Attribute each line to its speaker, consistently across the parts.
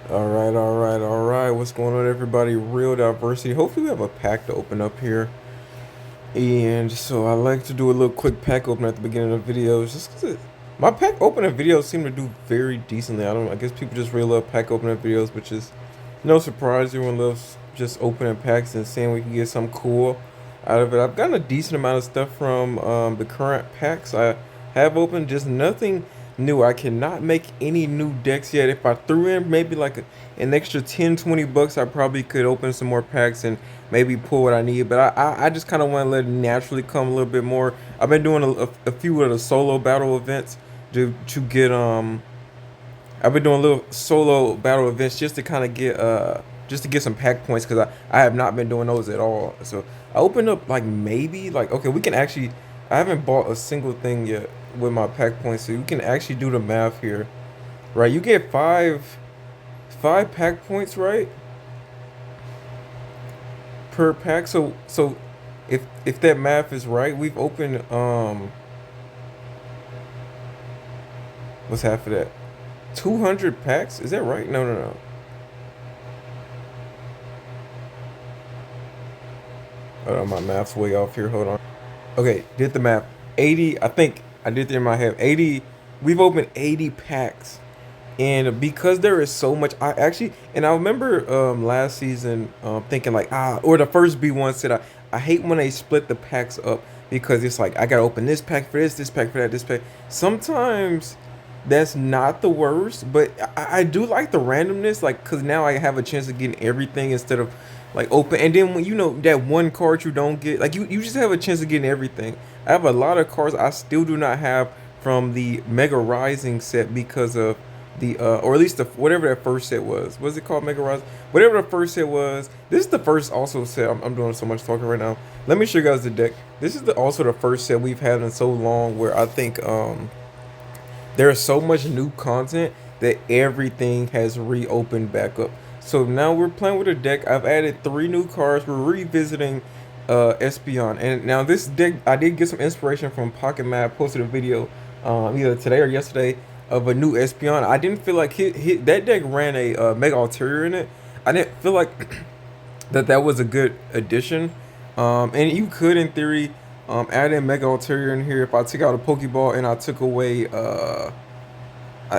Speaker 1: All right. What's going on, everybody? Real diversity. Hopefully, we have a pack to open up here. And so, I like to do a little quick pack open at the beginning of videos, just because my pack opening videos seem to do very decently. I guess people just really love pack opening videos, which is no surprise. Everyone loves just opening packs and seeing we can get something cool out of it. I've gotten a decent amount of stuff from the current packs I have opened, just nothing new. I cannot make any new decks yet. If I threw in maybe like an extra 10-20 bucks, I probably could open some more packs and maybe pull what I need. But I just kind of want to let it naturally come a little bit more. I've been doing a few of the solo battle events to get I've been doing little solo battle events just to kind of get just to get some pack points, because I have not been doing those at all. So I opened up like maybe like, okay, we can actually, I haven't bought a single thing yet with my pack points, so you can actually do the math here, right? You get five pack points, right, per pack. So if that math is right, we've opened what's half of that? 200 packs? Is that right? No. Hold on, my math's way off here. Hold on. Okay, did the math. 80, I think I did it in my head. 80, we've opened 80 packs. And because there is so much, and I remember last season thinking like, or the first B1 said, I hate when they split the packs up, because it's like, I gotta open this pack for this pack for that, this pack. Sometimes that's not the worst, but I do like the randomness, like, because now I have a chance of getting everything instead of like open. And then when you know that one card you don't get, like you just have a chance of getting everything. I have a lot of cards I still do not have from the Mega Rising set because of the or at least the whatever that first set was. What's it called? Mega Rising? Whatever the first set was. This is the first also set. I'm doing so much talking right now. Let me show you guys the deck. This is also the first set we've had in so long where I think there's so much new content that everything has reopened back up. So now we're playing with a deck. I've added 3 new cards. We're revisiting Espeon. And now this deck, I did get some inspiration from Pocket Map. Posted a video either today or yesterday of a new Espeon. I didn't feel like that deck ran a Mega Ulterior in it. I didn't feel like that was a good addition. And you could, in theory, add in Mega Ulterior in here if I took out a Pokeball and I took away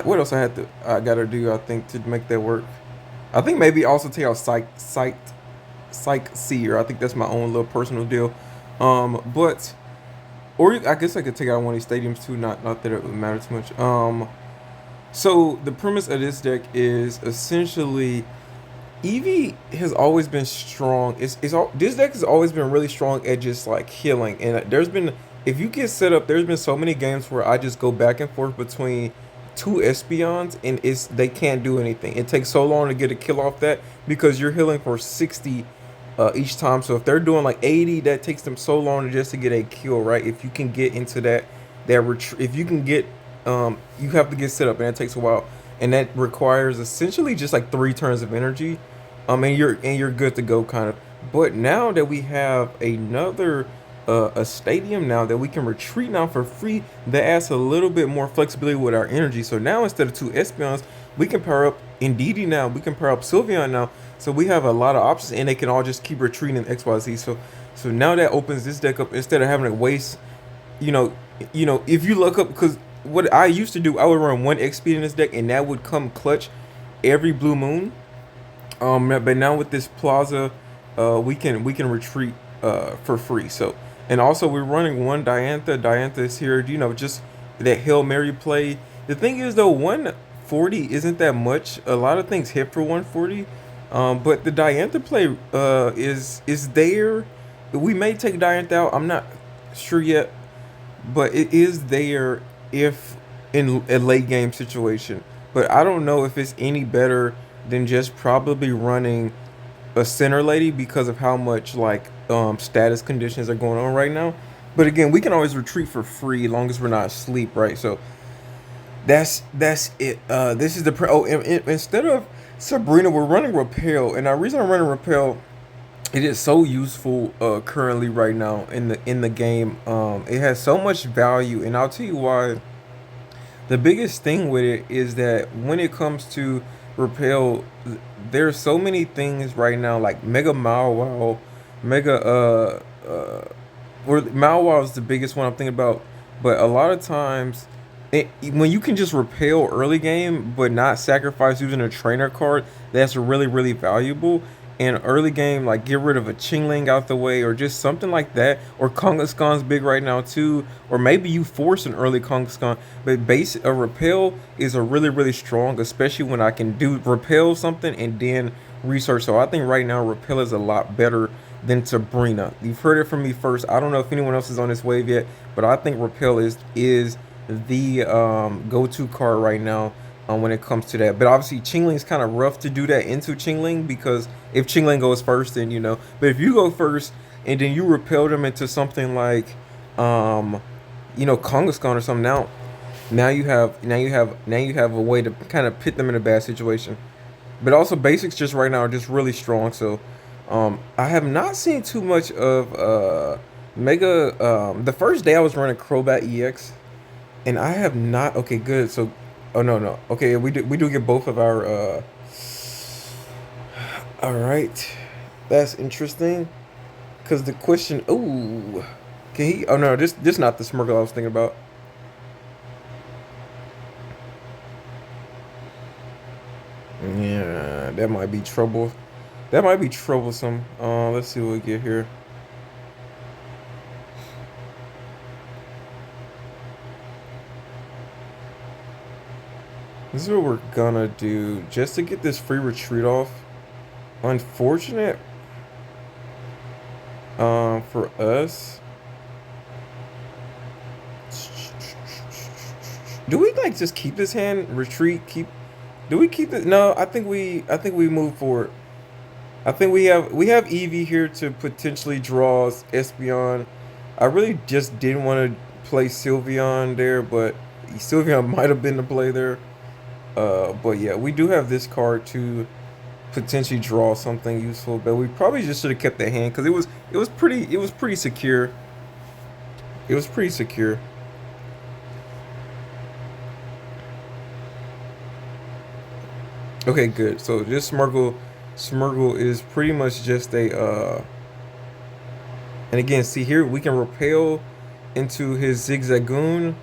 Speaker 1: what else I gotta do, I think, to make that work. I think maybe also take out Psych Seer. I think that's my own little personal deal. But or I guess I could take out one of these stadiums too. Not that it would matter too much. So the premise of this deck is essentially Eevee has always been strong. It's all this deck has always been really strong at just like healing. And there's been, if you get set up, there's been so many games where I just go back and forth between two Espeons and they can't do anything. It takes so long to get a kill off that because you're healing for 60 each time. So if they're doing like 80, that takes them so long just to get a kill, right? If you can get into if you can get you have to get set up, and it takes a while, and that requires essentially just like 3 turns of energy, and you're good to go, kind of. But now that we have another a stadium now that we can retreat now for free, that adds a little bit more flexibility with our energy. So now instead of 2 Espeons, we can power up Indeedee now, we can power up Sylveon now, so we have a lot of options, and they can all just keep retreating in XYZ. So now that opens this deck up, instead of having to waste, you know, if you look up, because what I used to do, I would run 1 XP in this deck, and that would come clutch every blue moon. But now with this Plaza, we can retreat for free. So, and also we're running 1 Diantha. Diantha is here, just that Hail Mary play. The thing is though, 140 isn't that much. A lot of things hit for 140. But the Diantha play is there. We may take Diantha out. I'm not sure yet, but it is there if in a late game situation. But I don't know if it's any better than just probably running a center lady because of how much like status conditions are going on right now. But again, we can always retreat for free as long as we're not asleep, right? So that's it. This is instead of Sabrina, we're running Repel, and the reason I'm running Repel, it is so useful currently right now in the game. It has so much value, and I'll tell you why. The biggest thing with it is that when it comes to repel. There's so many things right now, like Mega Mao Wow, Mega or Mao Wow is the biggest one I'm thinking about. But a lot of times, when you can just repel early game, but not sacrifice using a trainer card, that's really valuable. In early game, like get rid of a Chingling out the way, or just something like that. Or Kangaskhan's big right now too. Or maybe you force an early Kangaskhan. But base a repel is a really strong, especially when I can do repel something and then research. So I think right now repel is a lot better than Sabrina. You've heard it from me first. I don't know if anyone else is on this wave yet, but I think repel is the go-to card right now when it comes to that. But obviously, Chingling's kind of rough to do that into Chingling because if Chingling goes first, then you know. But if you go first and then you repel them into something like, Kangaskhan or something, now you have a way to kind of put them in a bad situation. But also, basics just right now are just really strong. So, I have not seen too much of Mega. The first day I was running Crobat EX, and I have not. Okay, good. So, oh no. Okay, we do get both of our. All right, that's interesting. Cause the question. Ooh, can he? Oh no, this not the Smirgle I was thinking about. Yeah, that might be trouble. That might be troublesome. Let's see what we get here. This is what we're gonna do just to get this free retreat off. Unfortunate for us. Do we like just keep this hand retreat? Do we keep it? No, I think we move forward. I think we have Eevee here to potentially draw Espeon. I really just didn't want to play Sylveon there, but Sylveon might have been the play there. But yeah, we do have this card to potentially draw something useful, but we probably just should have kept that hand because it was pretty secure. It was pretty secure. Okay, good. So this Smurgle is pretty much just a and again, see here we can repel into his Zigzagoon.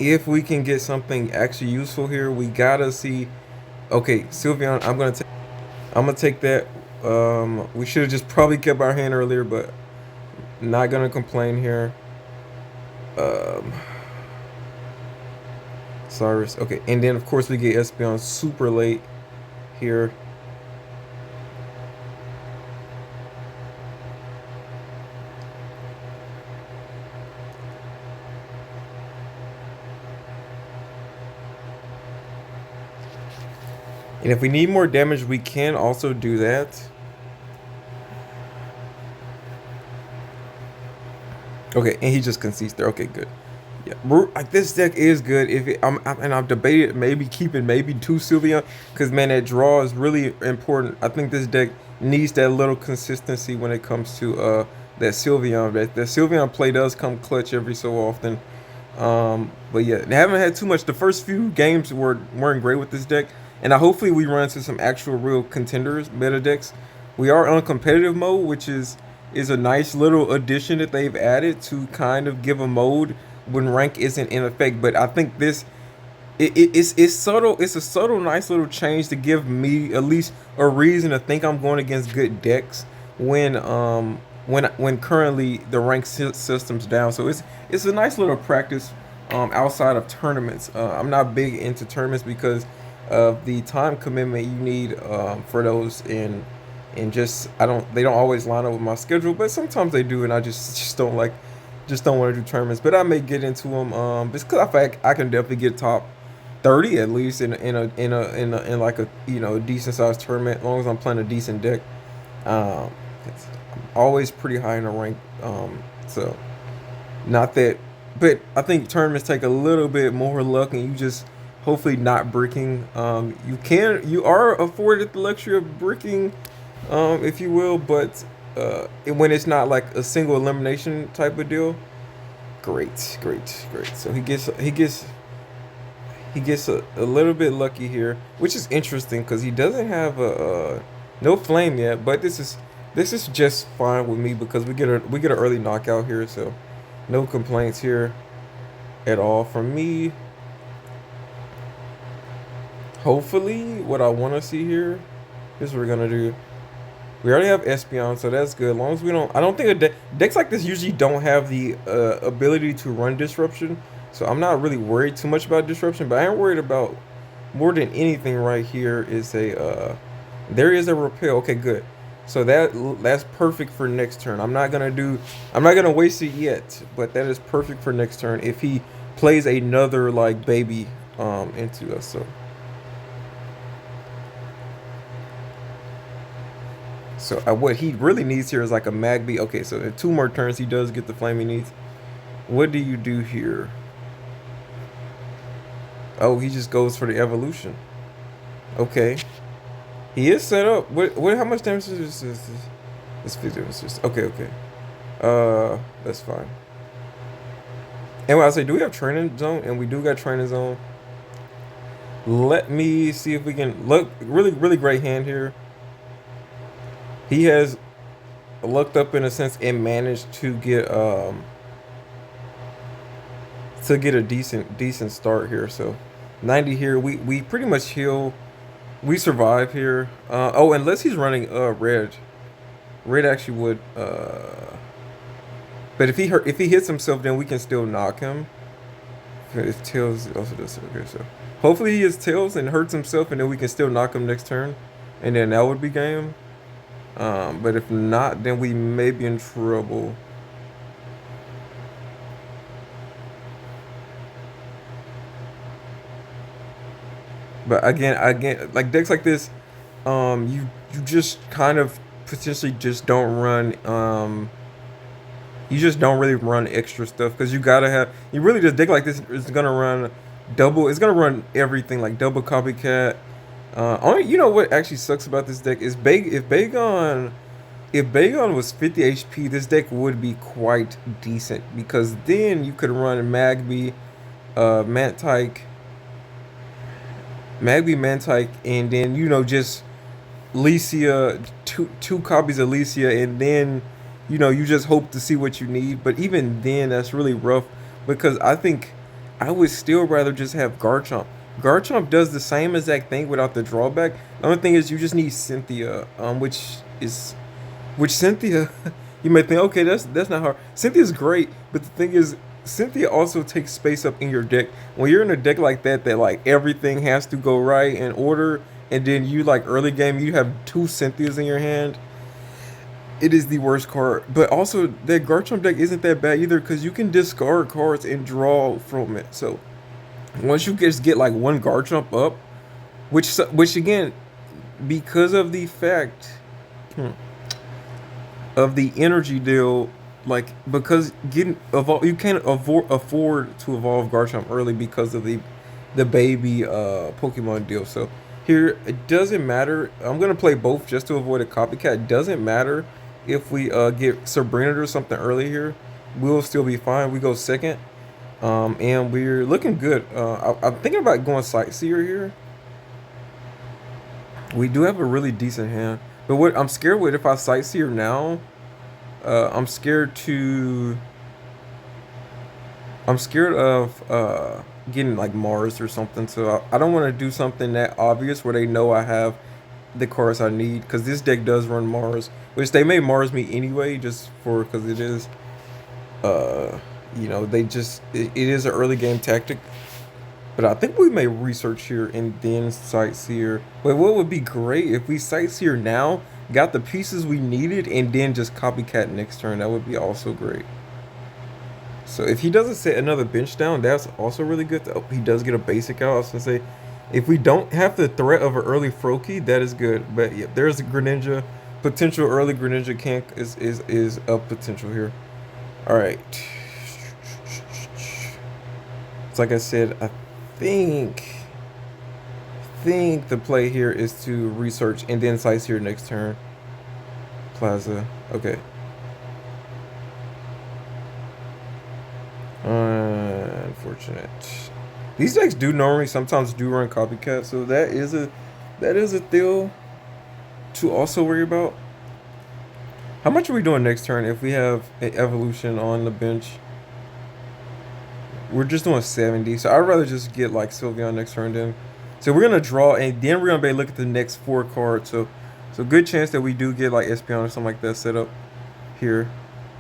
Speaker 1: If we can get something actually useful here, we gotta see. Okay, Sylveon, I'm gonna take that. We should have just probably kept our hand earlier, but not gonna complain here. Um, Cyrus. Okay, and then of course we get Espeon super late here. And if we need more damage, we can also do that. Okay, and he just concedes there. Okay, good. Yeah, like this deck is good. If it, and I've debated maybe keeping maybe two Sylveon because man, that draw is really important. I think this deck needs that little consistency when it comes to that Sylveon. That Sylveon play does come clutch every so often. But yeah, they haven't had too much. The first few games weren't great with this deck, and hopefully we run into some actual real contenders meta decks. We are on competitive mode, which is a nice little addition that they've added to kind of give a mode when rank isn't in effect. But I think it's subtle. It's a subtle, nice little change to give me at least a reason to think I'm going against good decks when currently the rank system's down. So it's a nice little practice outside of tournaments. I'm not big into tournaments because of the time commitment you need for those and just they don't always line up with my schedule, but sometimes they do, and I just don't want to do tournaments. But I may get into them just because I feel like I can definitely get top 30 at least in like a decent sized tournament as long as I'm playing a decent deck. Um, I'm always pretty high in the rank, so not that, but I think tournaments take a little bit more luck, and you just hopefully not bricking. You are afforded the luxury of bricking, if you will, but when it's not like a single elimination type of deal. Great. So he gets he gets a little bit lucky here, which is interesting because he doesn't have a no flame yet. But this is just fine with me because we get an early knockout here, so no complaints here at all from me. Hopefully, what I want to see here is what we're gonna do. We already have Espeon, so that's good. As long as we don't, I don't think decks like this usually don't have the ability to run disruption, so I'm not really worried too much about disruption. But I am worried about more than anything right here is there is a repel. Okay, good. So that's perfect for next turn. I'm not gonna waste it yet, but that is perfect for next turn if he plays another like baby into us. So what he really needs here is like a Magby. Okay, so in 2 more turns, he does get the flame he needs. What do you do here? Oh, he just goes for the evolution. Okay. He is set up. What how much damage is this? This 50. It's just okay, okay. That's fine. And what I say, do we have training zone? And we do got training zone. Let me see if we can look really great hand here. He has looked up in a sense and managed to get a decent start here. So 90 here. We pretty much heal. We survive here. Oh, unless he's running red. Red actually would but if he hits himself, then we can still knock him. If Tails also does okay, so hopefully he hits Tails and hurts himself, and then we can still knock him next turn, and then that would be game. But if not, then we may be in trouble. But again, like decks like this, you just kind of potentially just don't run. You just don't really run extra stuff because you really just deck like this is gonna run double. It's gonna run everything like double copycat. Only you know what actually sucks about this deck is if Bagon was 50 HP, this deck would be quite decent because then you could run Magby, Mantike, and then just Licia, two copies of Licia, and then you just hope to see what you need. But even then, that's really rough because I think I would still rather just have Garchomp. Garchomp does the same exact thing without the drawback. The only thing is you just need Cynthia, which Cynthia, you may think, okay, that's not hard. Cynthia's great, but the thing is, Cynthia also takes space up in your deck. When you're in a deck like that like everything has to go right in order, and then you like early game, you have 2 Cynthias in your hand. It is the worst card. But also, that Garchomp deck isn't that bad either because you can discard cards and draw from it. So once you just get like one Garchomp up, which again, because of the fact. Of the energy deal, like because you can't afford to evolve Garchomp early because of the baby Pokemon deal. So here it doesn't matter. I'm gonna play both just to avoid a copycat. It doesn't matter if we get Sabrina or something early here. We'll still be fine. We go second, and we're looking good. I'm thinking about going Sightseer here. We do have a really decent hand. But what I'm scared with if I Sightseer now, I'm scared of getting like Mars or something. So I don't want to do something that obvious where they know I have the cards I need because this deck does run Mars, which they may Mars me anyway, just for because it is, it is an early game tactic. But I think we may research here and then Sightseer. But what would be great if we Sightseer now, got the pieces we needed, and then just copycat next turn. That would be also great. So if he doesn't set another bench down, that's also really good. Oh, he does get a basic out. I was gonna say, if we don't have the threat of an early Froakie, that is good. But yeah, there's a Greninja. Potential early Greninja is a potential here. All right. It's like I said, I think the play here is to research and then Sightseer next turn. Plaza. Okay. Unfortunate. These decks do normally sometimes do run copycat, so that is a deal to also worry about. How much are we doing next turn if we have an evolution on the bench? We're just doing 70, so I'd rather just get like Sylveon next turn then. So we're gonna draw, and then we're gonna be able to look at the next 4 cards. So good chance that we do get like Espeon or something like that set up here.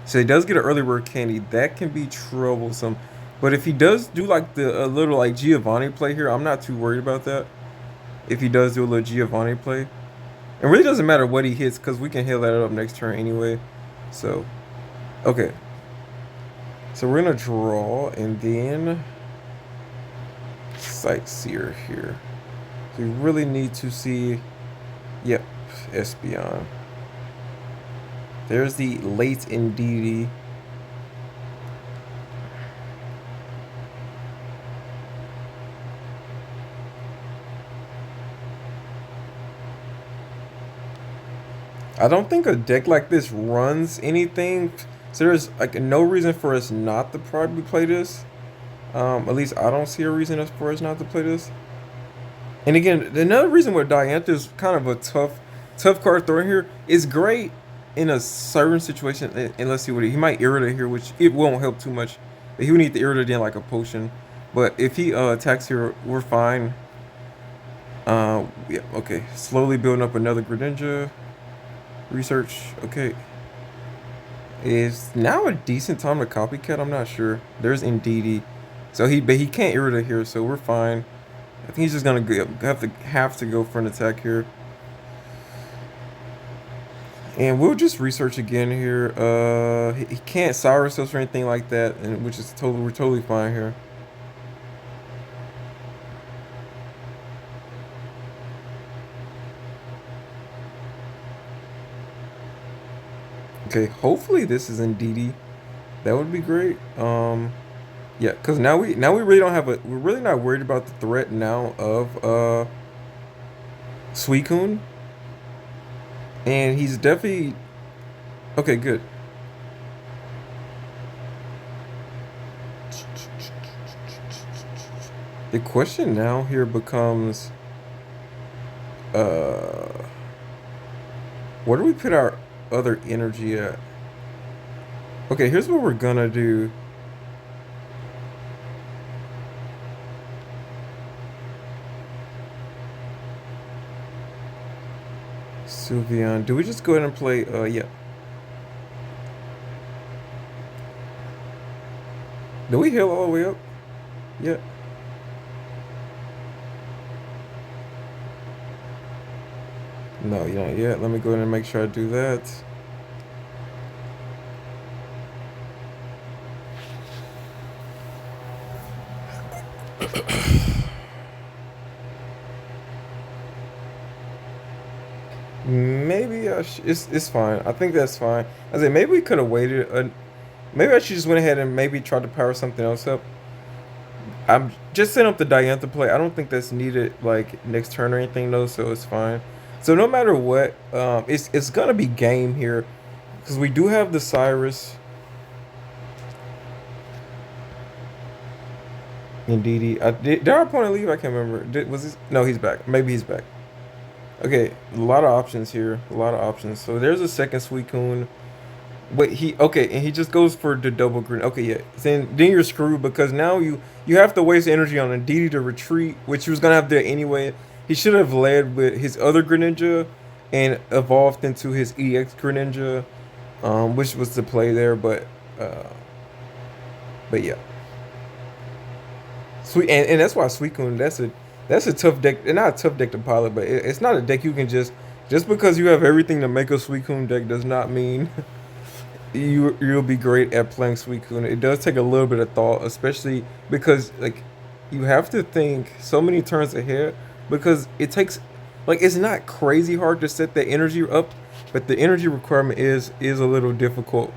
Speaker 1: So he does get an early bird candy. That can be troublesome. But if he does do like the a little like Giovanni play here, I'm not too worried about that. If he does do a little Giovanni play, it really doesn't matter what he hits because we can heal that up next turn anyway. So, okay. So we're gonna draw and then Sightseer here. So we really need to see. Yep, Espeon. There's the late Indeedee. I don't think a deck like this runs anything. So there's like no reason for us not to probably play this. At least I don't see a reason for us not to play this. And again, another reason why Diantha is kind of a tough card throw here is great in a certain situation. And let's see what he might irritate here, which it won't help too much. But he would need to irritate in like a potion. But if he attacks here, we're fine. Yeah, okay. Slowly building up another Greninja. Research, okay. Is now a decent time to copycat? I'm not sure. There's Indeedee. But he can't irritate here, so we're fine. I think he's just gonna have to go for an attack here. And we'll just research again here. He can't Cyrus us or anything like that, and which is we're totally fine here. Okay, hopefully this is Indeedee. That would be great. Yeah, because now we really don't have we're really not worried about the threat now of Suicune. And he's definitely okay, good. The question now here becomes uh where do we put our other energy at? Okay, here's what we're gonna do. Sylveon. Do we just go ahead and play? Yeah. Do we heal all the way up? Yeah. No, you don't yet. Let me go ahead and make sure I do that. Maybe it's fine. I think that's fine. I said maybe we could have waited. Maybe I should just went ahead and maybe tried to power something else up. I'm just setting up the Diantha play. I don't think that's needed like next turn or anything though, so it's fine. So no matter what, it's gonna be game here because we do have the Cyrus. Indeed, did our opponent leave? I can't remember. Was this? No, he's back. Maybe he's back. Okay, a lot of options here. A lot of options. So there's a second Suicune. Wait, and he just goes for the double green. Okay, yeah. Then you're screwed because now you have to waste energy on Indeedee to retreat, which he was gonna have there anyway. He should have led with his other Greninja and evolved into his EX Greninja, which was the play there. But yeah, and that's why Suicune. That's a tough deck. And not a tough deck to pilot, but it's not a deck you can just because you have everything to make a Suicune deck does not mean you'll be great at playing Suicune. It does take a little bit of thought, especially because like you have to think so many turns ahead because it takes like it's not crazy hard to set the energy up, but the energy requirement is a little difficult.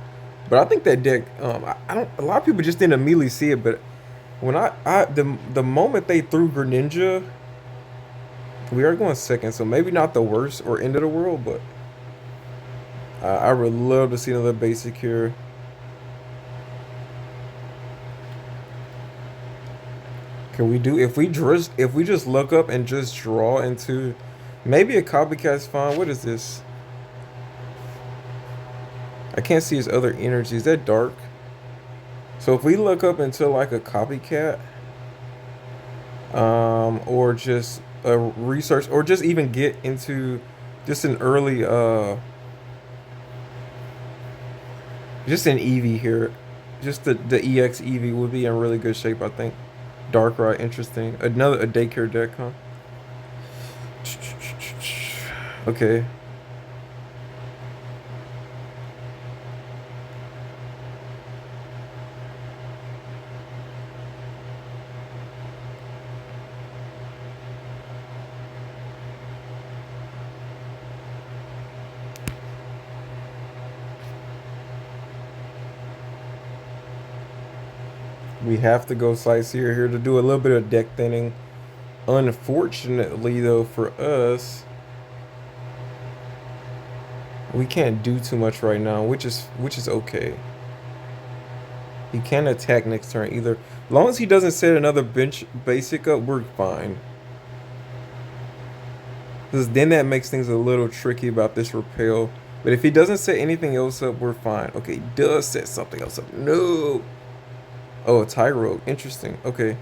Speaker 1: But I think that deck, I don't. A lot of people just didn't immediately see it, but when the moment they threw Greninja, we are going second, so maybe not the worst or end of the world, but I would love to see another basic here. Can we do if we just look up and just draw into maybe a copycat's fine. What is this? I can't see his other energy. Is that dark? So if we look up into like a copycat, or just a research, or just even get into just an early, just an Eevee here, just the EX Eevee would be in really good shape, I think. Darkrai, interesting. Another a daycare deck, huh? Okay. We have to go sightseer here to do a little bit of deck thinning. Unfortunately, though, for us, we can't do too much right now, which is okay. He can attack next turn either. As long as he doesn't set another bench basic up, we're fine. Because then that makes things a little tricky about this repel. But if he doesn't set anything else up, we're fine. Okay, he does set something else up. No. Oh, a Tyro. Interesting. Okay.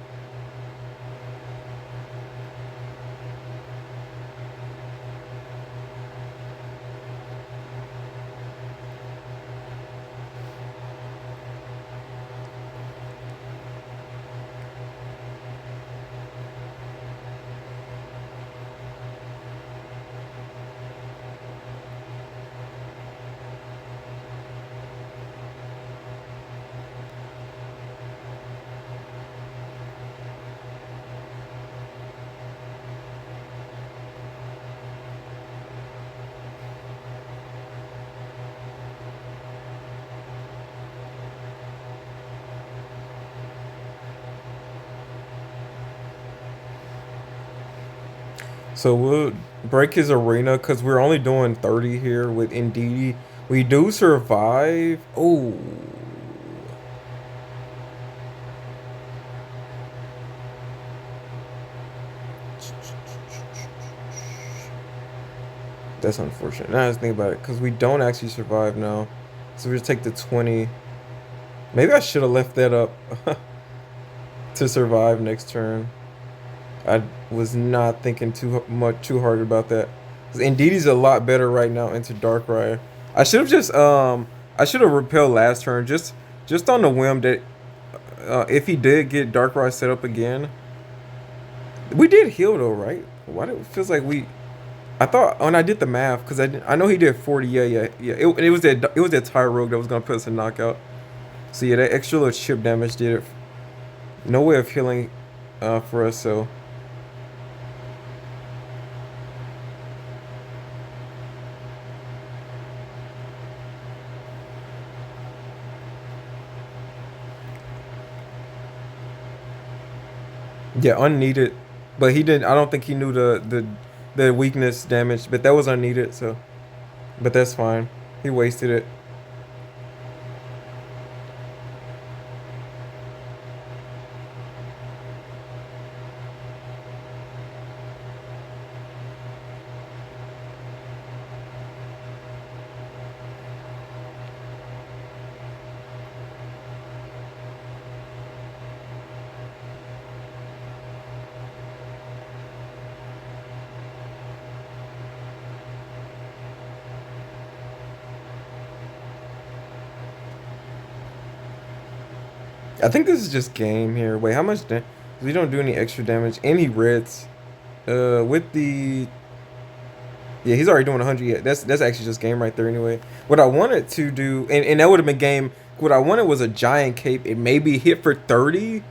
Speaker 1: So we'll break his arena because we're only doing 30 here with Indeedee. We do survive. Oh, that's unfortunate. Now let's think about it because we don't actually survive now. So we just take the 20. Maybe I should have left that up to survive next turn. I was not thinking too hard about that. 'Cause Indeedee's a lot better right now into Darkrai. I should have just I should have repelled last turn just on the whim that if he did get Darkrai set up again, we did heal though, right? Why do it feels like we? I thought when I did the math because I know he did 40. Yeah. It was that Tyrogue that was gonna put us in knockout. So yeah, that extra little chip damage did it. No way of healing for us. So yeah, unneeded. But he didn't. I don't think he knew the weakness damage. But that was unneeded. So, but that's fine. He wasted it. I think this is just game here. Wait, how much? We don't do any extra damage. And he reds. With the yeah, he's already doing 100. Yeah, that's actually just game right there anyway. What I wanted to do, and that would have been game. What I wanted was a giant cape. It maybe hit for 30.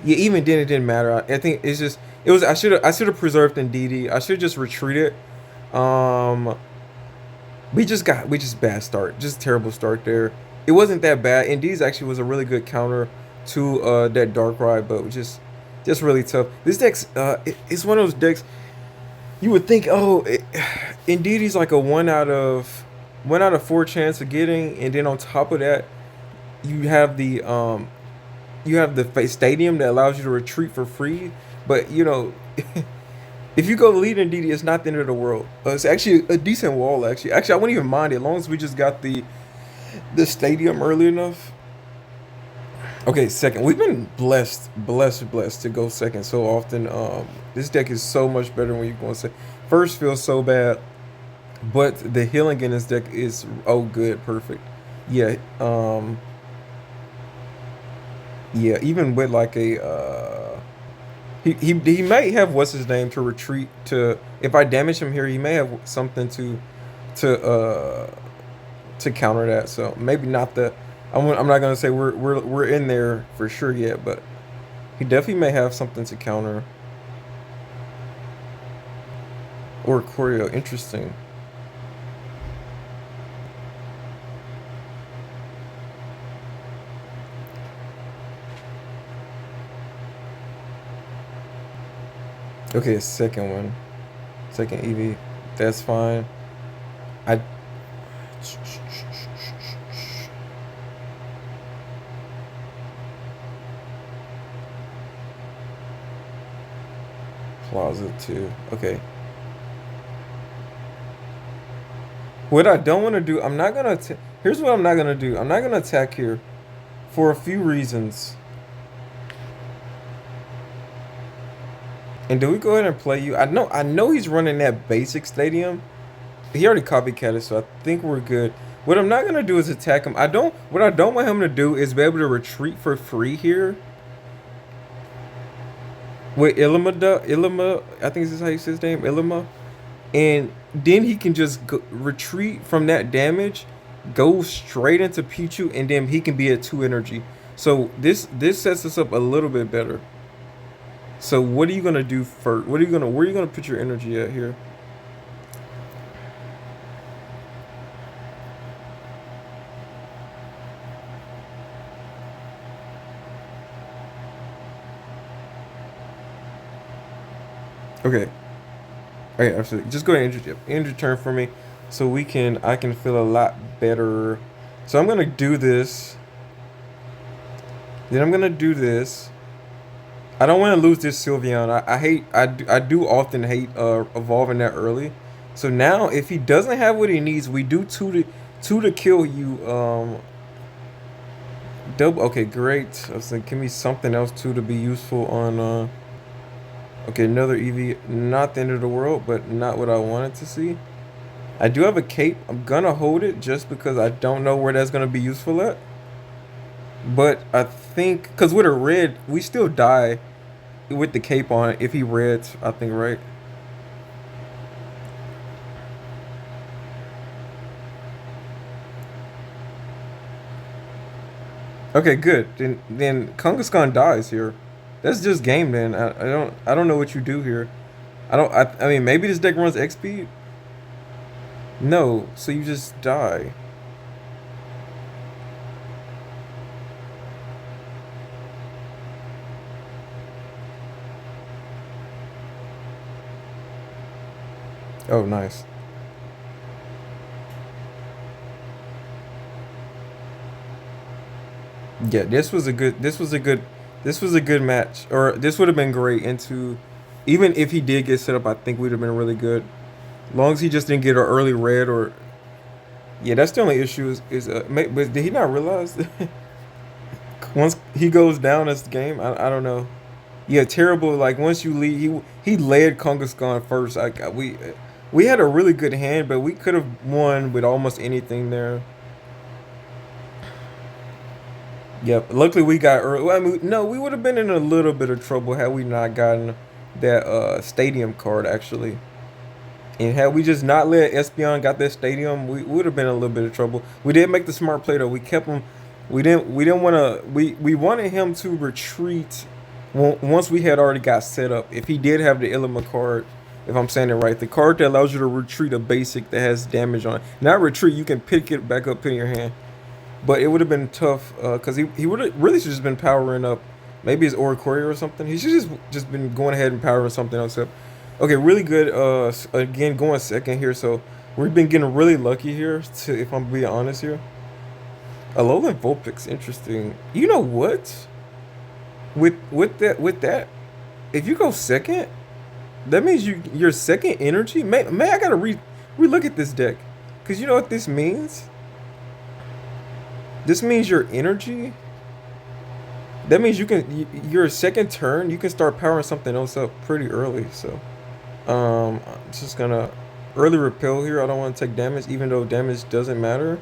Speaker 1: Yeah, even then it didn't matter. I think it's just it was. I should have preserved Indeedee. I should have just retreated. Um, we just bad start. Just terrible start there. It wasn't that bad. Indeed's actually was a really good counter to that Darkrai, but just really tough. This deck's it's one of those decks you would think, oh, Indeed's like a one out of four chance of getting, and then on top of that, you have the you have the stadium that allows you to retreat for free. But you know, if you go lead in DD, it's not the end of the world. It's actually a decent wall. Actually, I wouldn't even mind it as long as we just got the stadium early enough. Okay, second. We've been blessed to go second so often. This deck is so much better when you're going second. First feels so bad, but the healing in this deck is oh good, perfect. Yeah, yeah. Even with like a he may have what's his name to retreat to. If I damage him here, he may have something to to counter that. So maybe not the. I'm not gonna say we're in there for sure yet, but he definitely may have something to counter or choreo. Interesting. Okay, second one, second EV. That's fine. I closet too. Okay. What I don't want to do, I'm not gonna. Here's what I'm not gonna do. I'm not gonna attack here for a few reasons. And do we go ahead and play you? I know he's running that basic stadium. He already copycatted, so I think we're good. What I'm not gonna do is attack him. I don't. What I don't want him to do is be able to retreat for free here with Ilima. I think this is how you say his name, Ilima. And then he can just retreat from that damage, go straight into Pichu, and then he can be at 2 energy. So this sets us up a little bit better. So what are you gonna do first? Where are you gonna put your energy at here? Okay. Okay, absolutely. Just go ahead and end your turn for me, so I can feel a lot better. So I'm gonna do this. Then I'm gonna do this. I don't want to lose this Sylveon. I do often hate evolving that early. So now if he doesn't have what he needs, we do two to kill you. Double. Okay, great. I was like, give me something else too to be useful on. Okay, another EV. Not the end of the world, but not what I wanted to see. I do have a cape. I'm gonna hold it just because I don't know where that's gonna be useful at. But I think because with a red, we still die with the cape on if he reds, I think, right? Okay, good. Then Kangaskhan dies here. That's just game then. I don't know what you do here. I mean maybe this deck runs X speed? No, so you just die. Oh nice. Yeah, this was a good match. Or this would have been great into even if he did get set up, I think we'd have been really good. Long as he just didn't get an early red or yeah, that's the only issue but did he not realize once he goes down as the game? I don't know. Yeah, terrible. Like once you lead, he led Kangaskhan first. We had a really good hand, but we could have won with almost anything there. Yep. Luckily we got early. Well, I mean, no, we would have been in a little bit of trouble had we not gotten that stadium card actually. And had we just not let Espeon got that stadium, we would have been in a little bit of trouble. We did make the smart play though. We kept him. We didn't want to. We wanted him to retreat once we had already got set up. If he did have the Ilima card, if I'm saying it right, the card that allows you to retreat a basic that has damage on it. Not retreat. You can pick it back up in your hand. But it would have been tough because he would have really should just been powering up maybe his Oricorio or something. He should just been going ahead and powering something else up. Okay, really good. Again, going second here. So we've been getting really lucky here. If I'm being honest here, Alolan Vulpix, interesting. You know what? With that, if you go second, that means your second energy. May I gotta relook at this deck, cause you know what this means. This means your energy. That means your second turn you can start powering something else up pretty early. So I'm just gonna early repel here. I don't want to take damage, even though damage doesn't matter.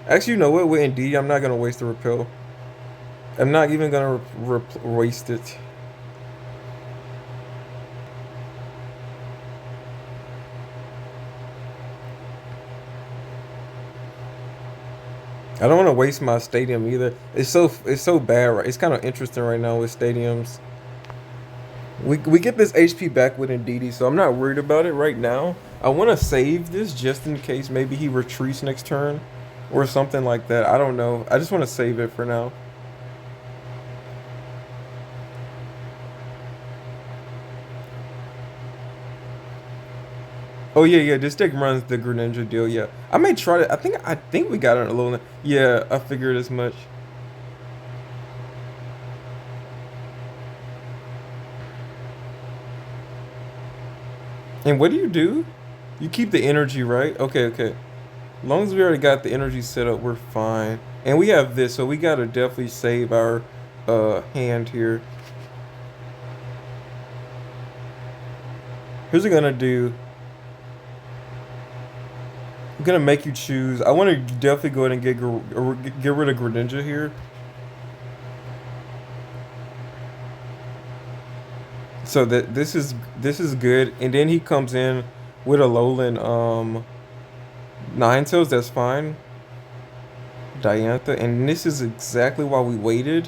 Speaker 1: Actually, you know what? With Indeed, I'm not gonna waste the repel. I'm not even gonna waste it. I don't want to waste my stadium either. It's so bad, right? It's kind of interesting right now with stadiums. We get this HP back with Ndidi, so I'm not worried about it right now. I want to save this just in case maybe he retreats next turn or something like that. I don't know. I just want to save it for now. Oh yeah, yeah. This deck runs the Greninja deal. Yeah, I may try to. I think we got it alone. Yeah, I figured as much. And what do you do? You keep the energy, right? Okay, okay. As long as we already got the energy set up, we're fine. And we have this, so we gotta definitely save our hand here. Here's what I'm gonna do. I'm gonna make you choose. I want to definitely go ahead and get rid of Greninja here. So that this is good. And then he comes in with a Lowland Ninetales. That's fine. Diantha, and this is exactly why we waited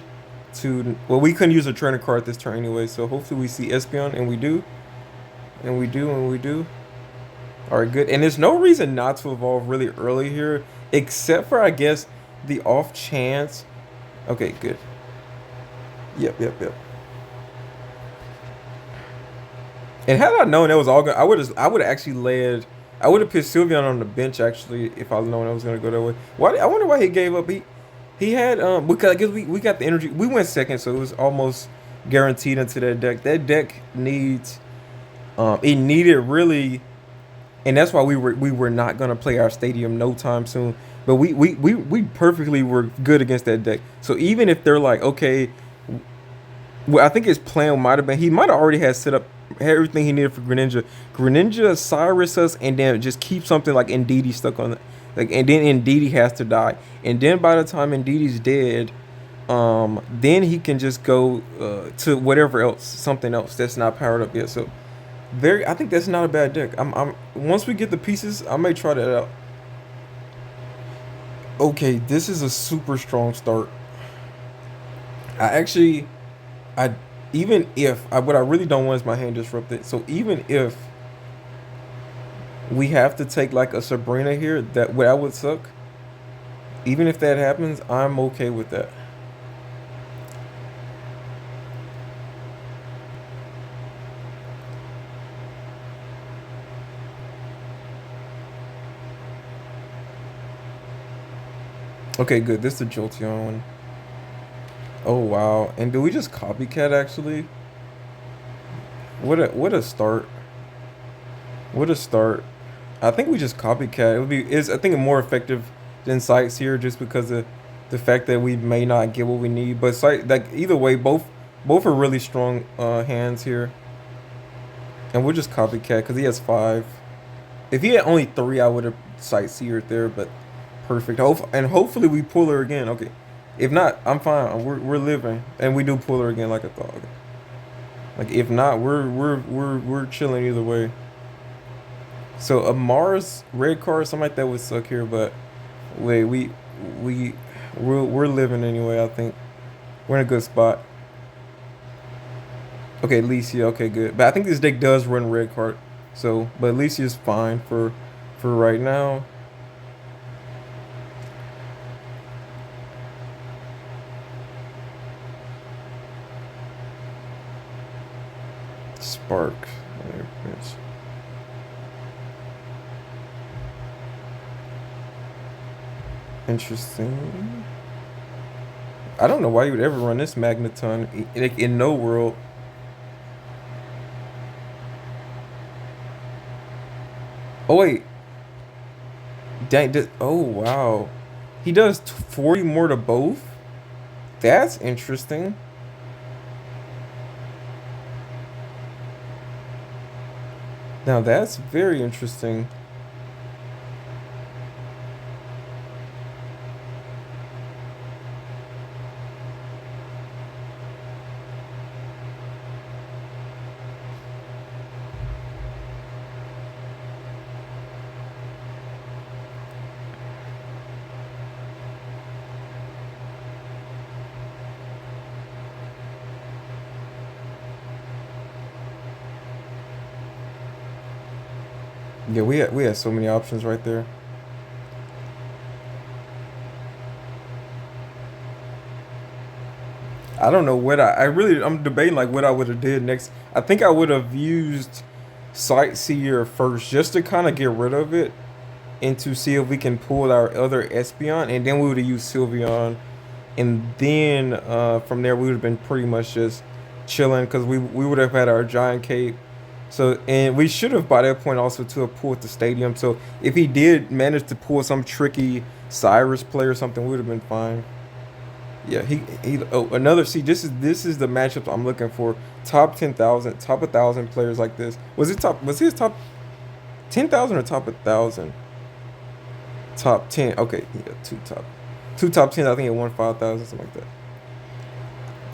Speaker 1: to. Well, we couldn't use a trainer card this turn anyway. So hopefully we see Espeon, and we do, and we do, and we do. All right, good. And there's no reason not to evolve really early here, except for I guess the off chance. Okay, good. Yep, yep, yep. And had I known that was all good, I would have actually led. I would have put Sylveon on the bench actually if I'd known I was gonna go that way. Why? I wonder why he gave up. He had because I guess we got the energy. We went second, so it was almost guaranteed into that deck. That deck needs it needed really, and that's why we were not gonna play our stadium no time soon. But we perfectly were good against that deck. So even if they're like, okay, well, I think his plan might have been he might have already had set up had everything he needed for Greninja. Greninja Cyrus us and then just keep something like Ndidi stuck on it. Like and then Ndidi has to die. And then by the time Ndidi's dead, then he can just go to whatever else, something else that's not powered up yet. So very I think that's not a bad deck. I'm once we get the pieces, I may try that out. Okay, this is a super strong start. I actually I even if what I really don't want is my hand disrupted. So even if we have to take like a Sabrina here, that would suck. Even if that happens, I'm okay with that. Okay, good. This is the Jolteon one. Oh wow! And do we just copycat actually? What a start! What a start! I think we just copycat. It would be is I think more effective than sites here just because of the fact that we may not get what we need. But site like either way, both are really strong hands here, and we'll just copycat because he has five. If he had only three, I would have sight seared there. But perfect. And hopefully we pull her again. Okay. If not, I'm fine. We're living, and we do pull her again like I thought. Okay. Like if not, we're chilling either way. So a Mars red card, something like that would suck here, but wait, we we're living anyway. I think we're in a good spot. Okay, Licia. Okay, good. But I think this deck does run red card. So, but Licia's fine for right now. Spark. Interesting. I don't know why you would ever run this Magneton in no world. Oh wait, dang! Oh wow, he does 40 more to both. That's interesting. Now that's very interesting. Yeah, we had so many options right there. I don't know what I'm debating like what I would have did next. I think I would have used Sightseer first just to kind of get rid of it and to see if we can pull our other Espeon, and then we would have used Sylveon, and then from there we would have been pretty much just chilling because we would have had our giant cape. So and we should have by that point also to have pulled the stadium. So if he did manage to pull some tricky Cyrus play or something, we would have been fine. Yeah, he oh another see this is the matchup I'm looking for. Top 10,000, top 1,000 players like this. Was his top 10,000 or top 1,000? Top 10. Okay, yeah, two top 10. I think it won 5,000 something like that.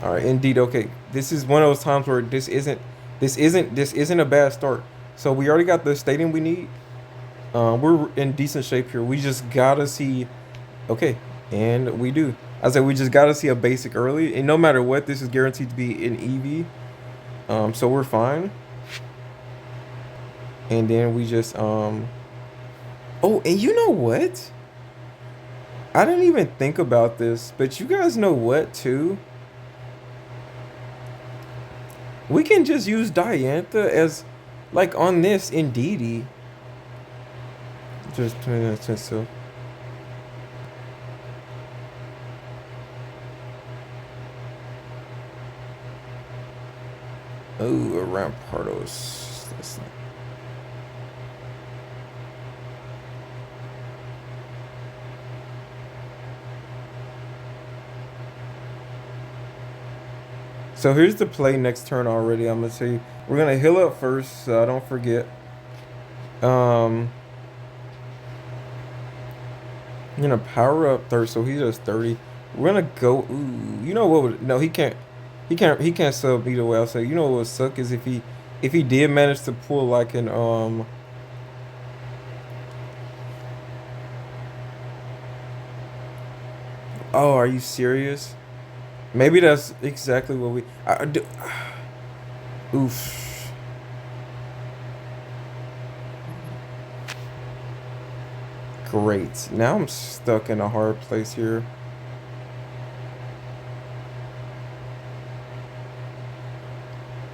Speaker 1: All right, indeed. Okay, this is one of those times where this isn't a bad start. So we already got the stadium we need. We're in decent shape here. We just gotta see. Okay, and we do. I said we just gotta see a basic early, and no matter what, this is guaranteed to be an EV. So we're fine. And then we just Oh, and you know what? I didn't even think about this, but you guys know what too? We can just use Diantha as like on this Indeedee. Just so. Oh, a Rampardos. That's not... So here's the play next turn already. I'm gonna say we're gonna heal up first, so I don't forget. Um, I'm gonna power up third, so he does 30. We're gonna go. Ooh, you know what? No, he can't. He can't sub either way. I'll say. You know what would suck is if he did manage to pull like an Oh, are you serious? Maybe that's exactly what we. Oof. Great. Now I'm stuck in a hard place here.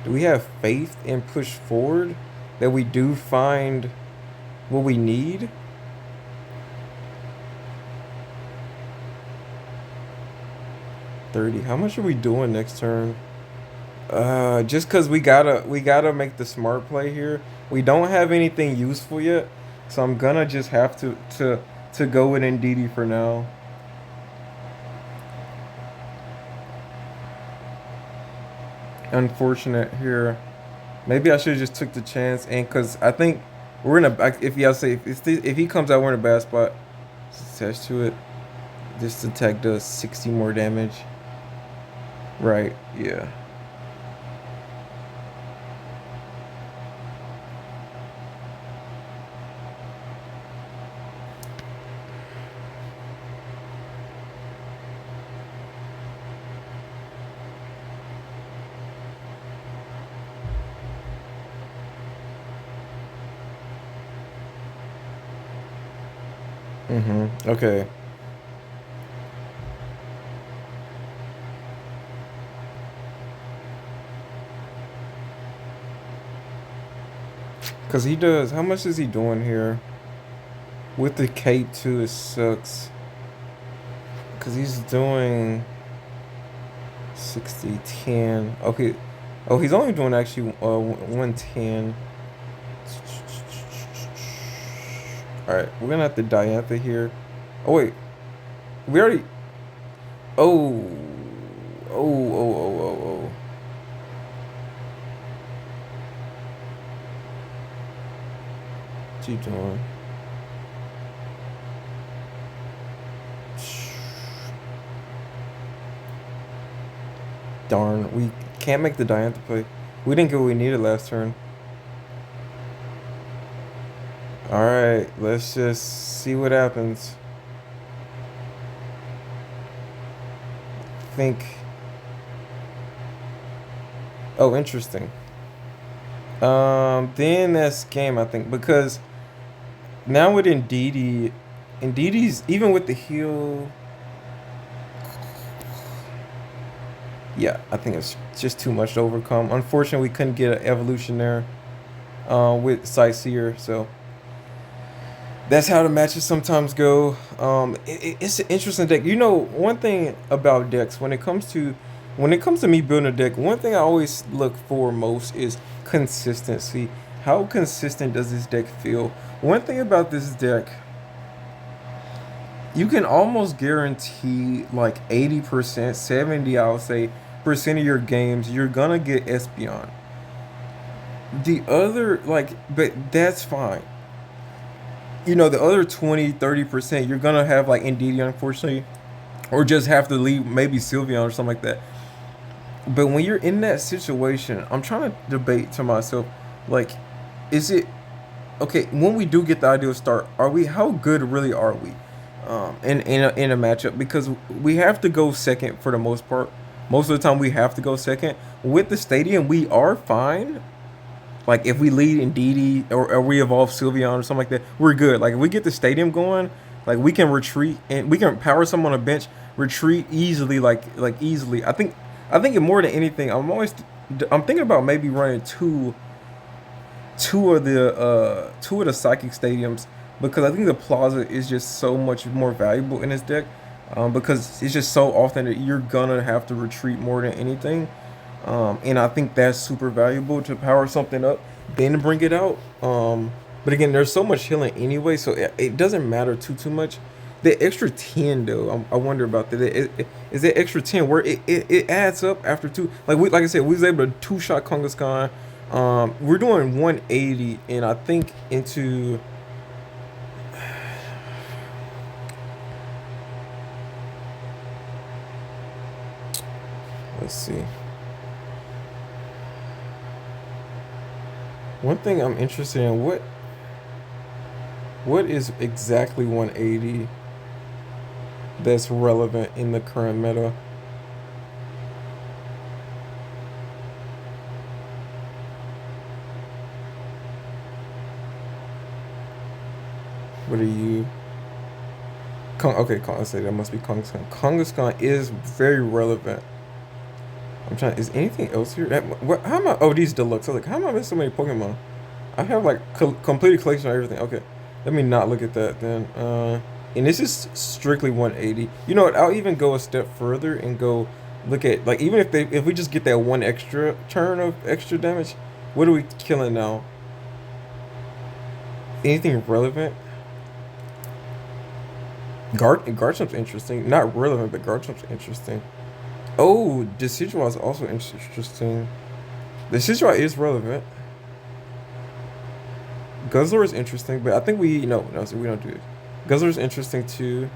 Speaker 1: Do we have faith and push forward that we do find what we need? $30. How much are we doing next turn? Just cause we gotta make the smart play here. We don't have anything useful yet, so I'm gonna just have to go with Ndidi for now. Unfortunate here. Maybe I should have just took the chance, and cause I think we're in a if y'all say if he comes out we're in a bad spot. Just attach to it. This attack does 60 more damage. Right. Yeah. Okay. Cause he does. How much is he doing here? With the cape too, it sucks. Cause he's doing 60, 10. Okay. Oh, he's only doing actually 110. All right, we're gonna have to Diantha here. Oh wait, we already. Oh, oh. What you doing? Darn, we can't make the Diantha play. We didn't get what we needed last turn. All right, let's just see what happens. Think. Oh, interesting. Then that's game, I think, because now with Indeedee, even with the heal, yeah, I think it's just too much to overcome. Unfortunately, we couldn't get an evolution there, with Sightseer, so that's how the matches sometimes go. It's an interesting deck. You know, one thing about decks when it comes to me building a deck, one thing I always look for most is consistency. How consistent does this deck feel? One thing about this deck, you can almost guarantee like 80%, 70, I would say, percent of your games you're gonna get Espeon. The other, like, but that's fine. The other 20, 30% you're gonna have like Indeedee, unfortunately, or just have to leave maybe Sylveon or something like that. But when you're in that situation, I'm trying to debate to myself, like, is it okay when we do get the ideal start? Are we how good really are we, in a matchup? Because we have to go second for the most part. Most of the time, we have to go second. With the stadium, we are fine. Like if we lead in DD or we evolve Sylveon or something like that, we're good. Like if we get the stadium going, like we can retreat and we can power someone on a bench, retreat easily, like easily. I think more than anything, I'm thinking about maybe running two of the psychic stadiums because I think the plaza is just so much more valuable in this deck. Because it's just so often that you're gonna have to retreat more than anything. And I think that's super valuable to power something up, then bring it out. But again, there's so much healing anyway, so it doesn't matter too much. The extra 10 though, I wonder about that. Is that extra 10 where it adds up after two? Like I said, we was able to two shot Kangaskhan. We're doing 180, and I think into. Let's see. One thing I'm interested in, what is exactly 180 that's relevant in the current meta? What are you? Okay, let's say that must be Kangaskhan. Kangaskhan is very relevant. I'm trying. Is anything else here? What? How am I? Oh, these deluxe. I was like, how am I missing so many Pokemon? I have like completed collection of everything. Okay, let me not look at that then. And this is strictly 180. You know what? I'll even go a step further and go look at like even if we just get that one extra turn of extra damage, what are we killing now? Anything relevant? Garchamp's interesting. Not relevant, but Garchamp's interesting. Oh, Decidueye is also interesting. Decidueye is relevant. Guzzler is interesting, but I think no, so we don't do it. Guzzler is interesting too,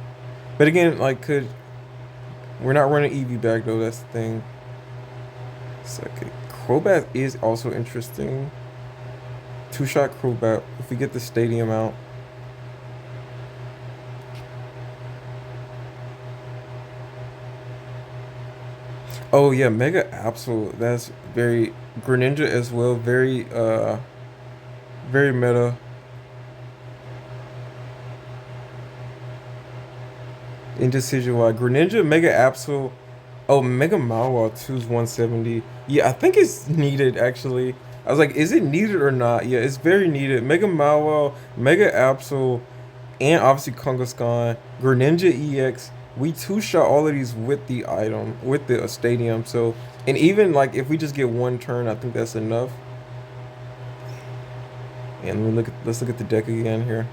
Speaker 1: but again, like we're not running EV back though. That's the thing. Second, Crobat is also interesting. Two shot Crobat if we get the stadium out. Oh yeah, Mega Absol. That's very Greninja as well. Very meta. Indecision why Greninja Mega Absol. Oh, Mega Mawile 2's 170. Yeah, I think it's needed actually. I was like, is it needed or not? Yeah, it's very needed. Mega Mawile, Mega Absol, and obviously Kangaskhan, Greninja EX. we two-shot all of these with the item, with the stadium. So, and even like if we just get one turn, I think that's enough. And let's look at the deck again here.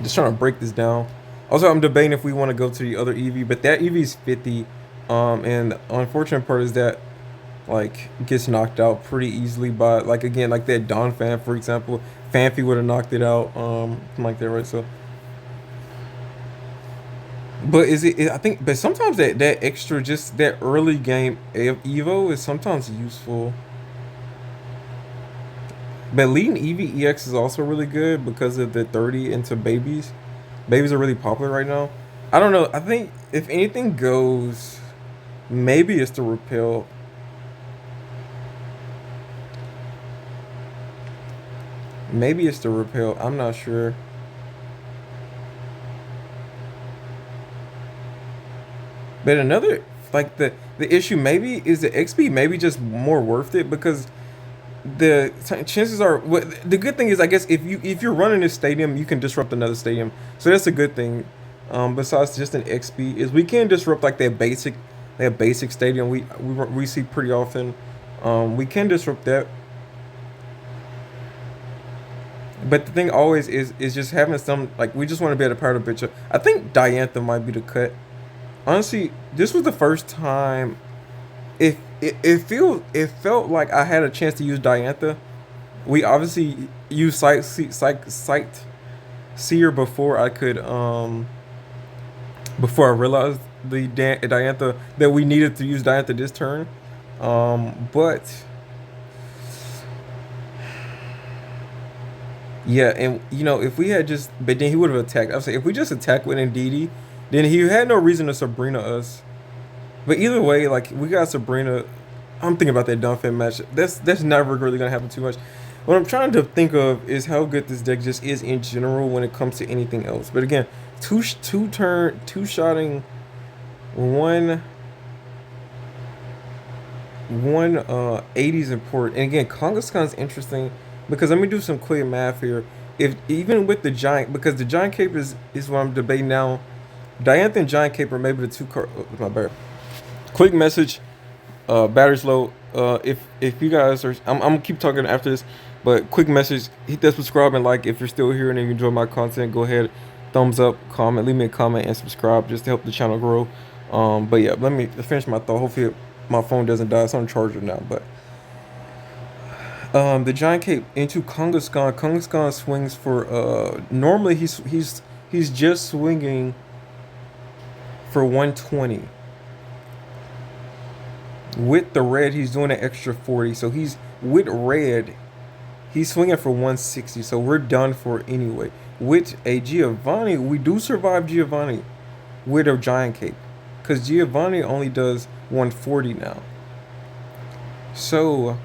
Speaker 1: Just trying to break this down. Also, I'm debating if we want to go to the other EV, but that EV is 50. And the unfortunate part is that like gets knocked out pretty easily by like again like that Don Fan, for example. Fanfi would have knocked it out, like that, right? So, but I think, but sometimes that extra, just that early game Evo is sometimes useful. But leading EV EX is also really good because of the 30 into babies. Babies are really popular right now. I don't know. I think if anything goes, maybe it's the repel. Maybe it's the repel. I'm not sure. But another like the issue maybe is the XP maybe just more worth it because chances are the good thing is I guess if you're running this stadium you can disrupt another stadium, so that's a good thing. Besides just an XP is we can disrupt like that basic stadium we see pretty often. We can disrupt that, but the thing always is just having some like we just want to be able to power the bitch up. I think Diantha might be the cut. Honestly, this was the first time it felt like I had a chance to use Diantha. We obviously used sight seer before I could before I realized Diantha that we needed to use Diantha this turn. But yeah, and if we had just but then he would have attacked. I was saying if we just attacked with Ndidi, then he had no reason to Sabrina us. But either way, like we got Sabrina. I'm thinking about that Dunfin match. That's never really gonna happen too much. What I'm trying to think of is how good this deck just is in general when it comes to anything else. But again, two shotting one 80s important. And again, Kangaskhan's interesting because let me do some quick math here. If even with the giant, because the giant cape is what I'm debating now. Diantha and giant cape are maybe the two card. My bad. Quick message. Battery's low. If you guys are, I'm gonna keep talking after this, but quick message: hit that subscribe and like if you're still here and you enjoy my content. Go ahead, thumbs up, comment, leave me a comment and subscribe just to help the channel grow. But yeah, let me finish my thought. Hopefully my phone doesn't die. It's on charger now. But the giant cape into Kangaskhan. Kangaskhan swings for normally he's just swinging for 120. With the red, he's doing an extra 40. So he's with red, he's swinging for 160. So we're done for anyway. With a Giovanni, we do survive Giovanni with a giant cape, because Giovanni only does 140 now. So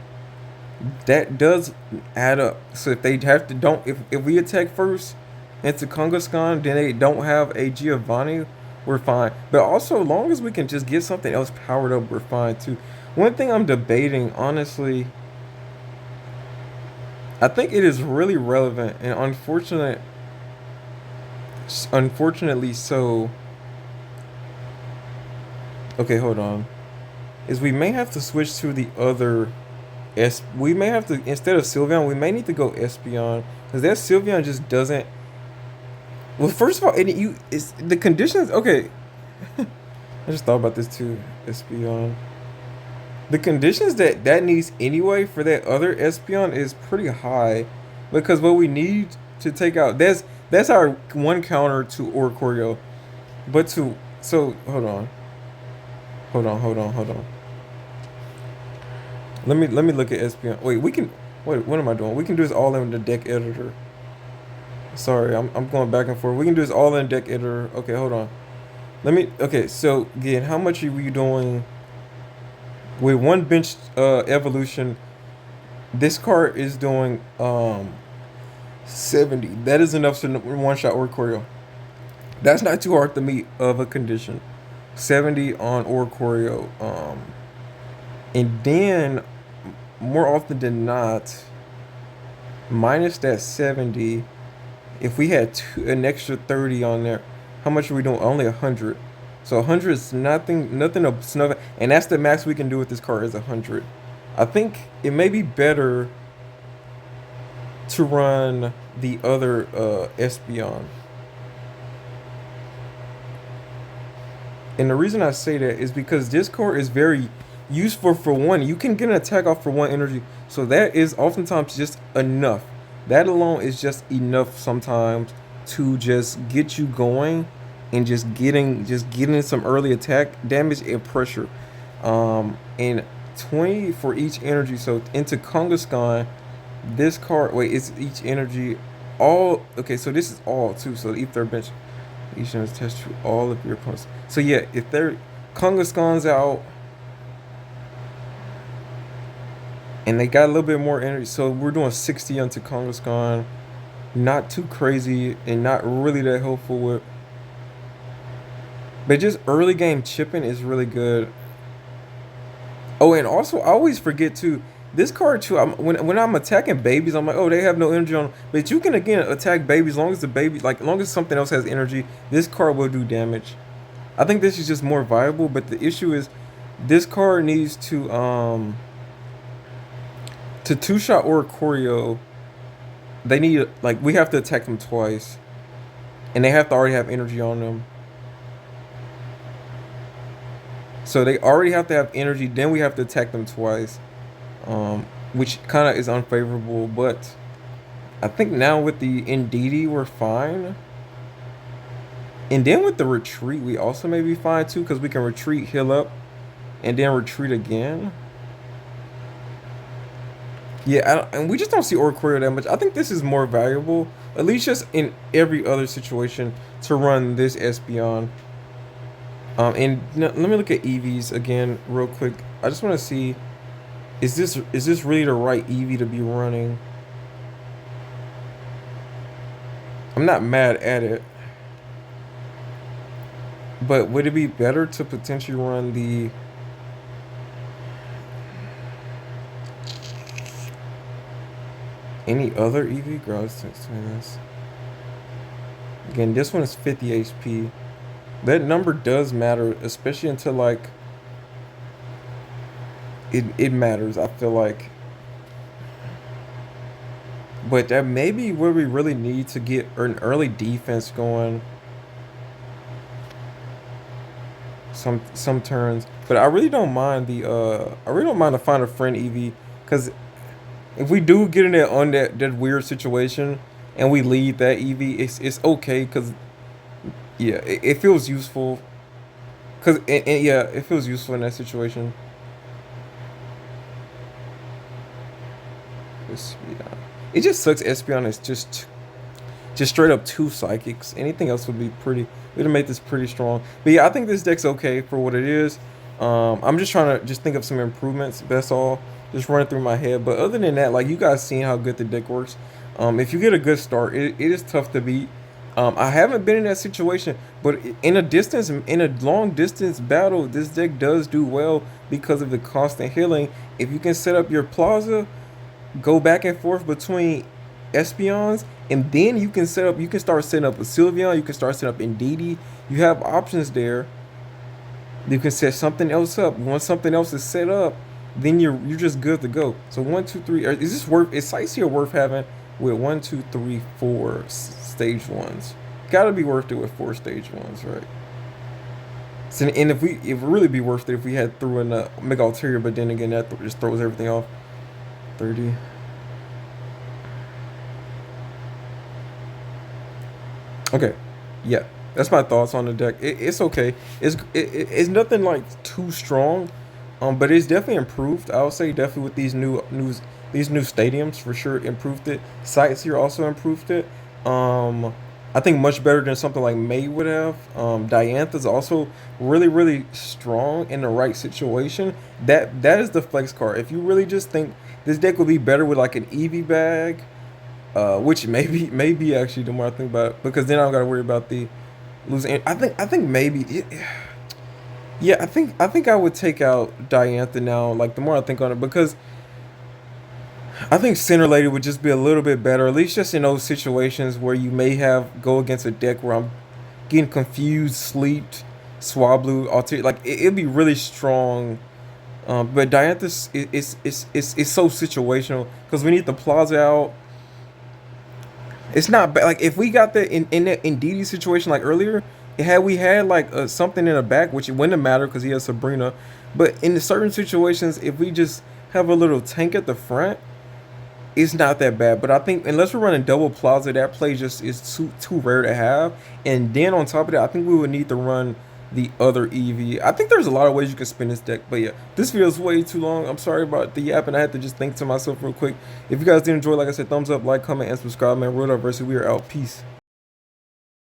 Speaker 1: that does add up. So if they have to if we attack first into Kangaskhan, then they don't have a Giovanni, we're fine. But also, as long as we can just get something else powered up, we're fine too. One thing I'm debating, honestly, I think it is really relevant and unfortunately so. Okay, hold on. Is we may have to switch to the other we may have to, instead of Sylveon, we may need to go Espeon, because that Sylveon just doesn't. Well, first of all, it's the conditions. Okay, I just thought about this too. Espeon, the conditions that needs anyway for that other Espeon is pretty high, because what we need to take out, that's our one counter to Oricorio, but hold on. Let me look at Espeon. Wait, what am I doing? We can do this all in the deck editor. Sorry, I'm going back and forth. We can do this all in deck editor. Okay, hold on. Okay, so again, how much are we doing with one bench evolution? This card is doing 70. That is enough to one shot Oricorio. That's not too hard to meet of a condition. 70 on Oricorio. And then more often than not, minus that 70, if we had an extra 30 on there, How much are we doing? Only 100. So 100 is nothing to snuff at. And that's the max we can do with this card is 100. I think it may be better to run the other Espeon. And the reason I say that is because this card is very useful for one. You can get an attack off for one energy. So that is oftentimes just enough. That alone is just enough sometimes to just get you going and just getting some early attack damage and pressure. And 20 for each energy. So into Kangaskhan, this card wait, it's each energy all okay, so this is all too. So if they're bench each one is attached to all of your opponents. So yeah, if they're Kangaskhan's out and they got a little bit more energy, so we're doing 60 onto Kangaskhan. Not too crazy and not really that helpful with, but just early game chipping is really good. Oh, and also I always forget too. This card too. When I'm attacking babies, I'm like, oh, they have no energy on them. But you can again attack babies as long as the baby, like, as long as something else has energy. This card will do damage. I think this is just more viable. But the issue is, this card needs to two shot or choreo. They need like we have to attack them twice, and they have to already have energy on them. So they already have to have energy. Then we have to attack them twice, which kind of is unfavorable. But I think now with the Indeedee, we're fine. And then with the retreat, we also may be fine too, because we can retreat, heal up, and then retreat again. Yeah, and we just don't see Oricorio that much. I think this is more valuable, at least just in every other situation, to run this Espeon. And let me look at EVs again real quick. I just want to see, is this really the right EV to be running? I'm not mad at it, but would it be better to potentially run the any other EV? Gross this. Again, this one is 50 HP. That number does matter, especially until like it matters, I feel like. But that may be where we really need to get an early defense going. Some turns. But I really don't mind the find a friend EV. Because if we do get in that on that weird situation and we lead that EV, it's okay because yeah, it feels useful. Cause and yeah, it feels useful in that situation. Yeah. It just sucks. Espeon is just straight up two psychics. Anything else would be pretty. Would have made this pretty strong. But yeah, I think this deck's okay for what it is. I'm just trying to just think of some improvements. That's all. Just running through my head. But other than that, like you guys seen how good the deck works. If you get a good start, it is tough to beat. I haven't been in that situation, but in a long distance battle, this deck does do well because of the constant healing. If you can set up your plaza, go back and forth between Espeons, and then you can start setting up a Sylveon, you can start setting up Indeedee. You have options there. You can set something else up. Once something else is set up, then you're just good to go. So 1, 2, 3. Is this worth? Is Sightseer worth having with 1, 2, 3, 4 stage ones? Gotta be worth it with 4 stage 1s, right? So, and if it would really be worth it if we had threw in a Mega Ulterior, but then again that just throws everything off. 30. Okay, yeah, that's my thoughts on the deck. It's okay. It's nothing like too strong, but it's definitely improved. I would say definitely with these new stadiums for sure improved it. Sightseer also improved it. I think much better than something like May would have. Diantha's also really strong in the right situation. That is the flex card. If you really just think this deck would be better with like an Eevee bag, which maybe actually the more I think about it, because then I don't gotta worry about the losing. I think maybe yeah, I think I would take out Diantha now. Like the more I think on it, because I think Center Lady would just be a little bit better, at least just in those situations where you may have go against a deck where I'm getting confused, sleeped, Swablu, alter like it'd be really strong. But Dianthus is so situational because we need the Plaza out. It's not bad. Like if we got that in that Indeedee situation like earlier, had we had like something in the back, which it wouldn't have mattered because he has Sabrina. But in certain situations, if we just have a little tank at the front, it's not that bad. But I think unless we're running double Plaza, that play just is too rare to have. And then on top of that, I think we would need to run the other EV. I think there's a lot of ways you can spin this deck. But yeah, this video is way too long. I'm sorry about the yap, and I had to just think to myself real quick. If you guys did enjoy, like I said, thumbs up, like, comment, and subscribe, man. Road up versus we are out. Peace.